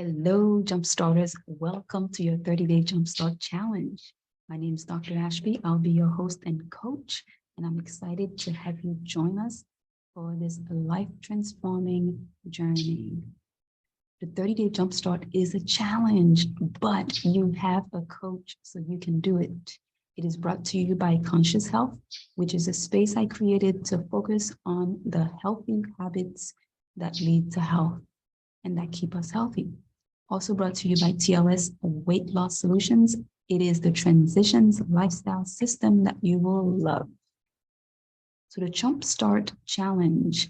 Hello, Jumpstarters. Welcome to your 30-day Jumpstart Challenge. My name is Dr. Ashby. I'll be your host and coach, and I'm excited to have you join us for this life-transforming journey. The 30-day Jumpstart is a challenge, but you have a coach, so you can do it. It is brought to you by Conscious Health, which is a space I created to focus on the healthy habits that lead to health and that keep us healthy. Also brought to you by TLS Weight Loss Solutions. It is the transitions lifestyle system that you will love. So the Jumpstart Challenge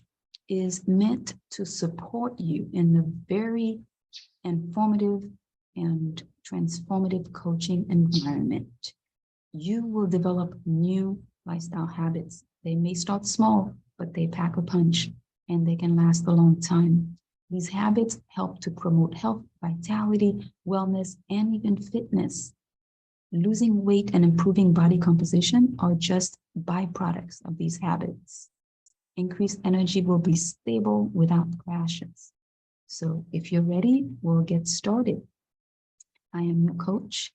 is meant to support you in the very informative and transformative coaching environment. You will develop new lifestyle habits. They may start small, but they pack a punch and they can last a long time. These habits help to promote health, vitality, wellness, and even fitness. Losing weight and improving body composition are just byproducts of these habits. Increased energy will be stable without crashes. So if you're ready, we'll get started. I am your coach.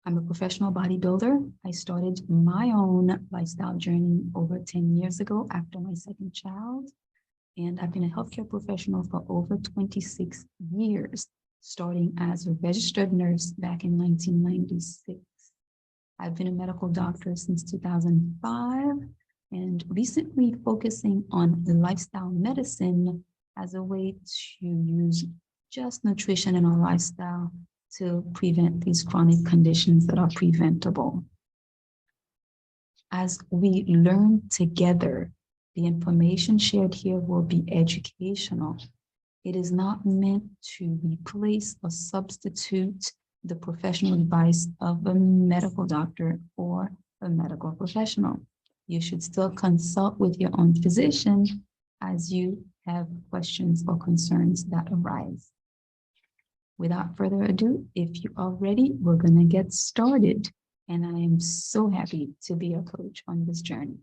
I'm a professional bodybuilder. I started my own lifestyle journey over 10 years ago after my second child. And I've been a healthcare professional for over 26 years, starting as a registered nurse back in 1996. I've been a medical doctor since 2005 and recently focusing on lifestyle medicine as a way to use just nutrition in our lifestyle to prevent these chronic conditions that are preventable. As we learn together, the information shared here will be educational. It is not meant to replace or substitute the professional advice of a medical doctor or a medical professional. You should still consult with your own physician as you have questions or concerns that arise. Without further ado, if you are ready, we're going to get started. And I am so happy to be a coach on this journey.